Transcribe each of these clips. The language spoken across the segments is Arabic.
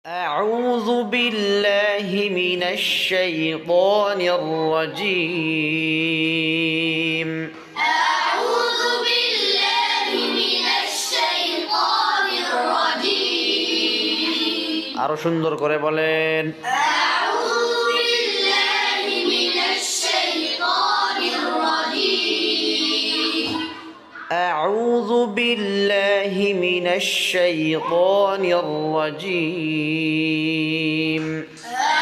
أعوذ بالله من الشيطان الرجيم أعوذ بالله من الشيطان الرجيم আরো সুন্দর করে বলেন أعوذ بالله من الشيطان الرجيم أعوذ بالله من الشيطان الرجيم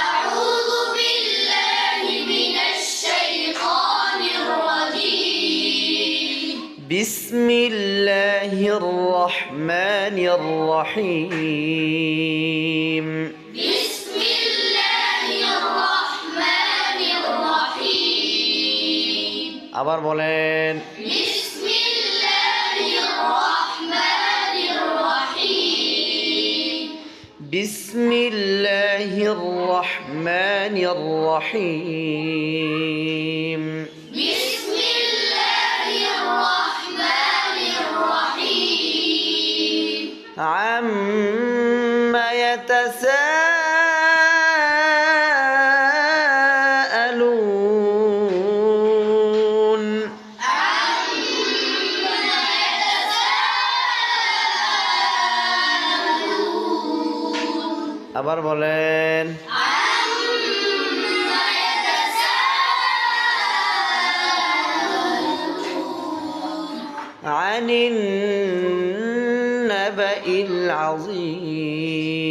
أعوذ بالله من الشيطان الرجيم بسم الله الرحمن الرحيم بسم الله الرحمن الرحيم আবার বলেন بسم الله الرحمن الرحيم بسم الله الرحمن الرحيم بسم الله الرحمن الرحيم عما يتساءلون আবার বলেন عما يتساءلون. عن النبأ العظيم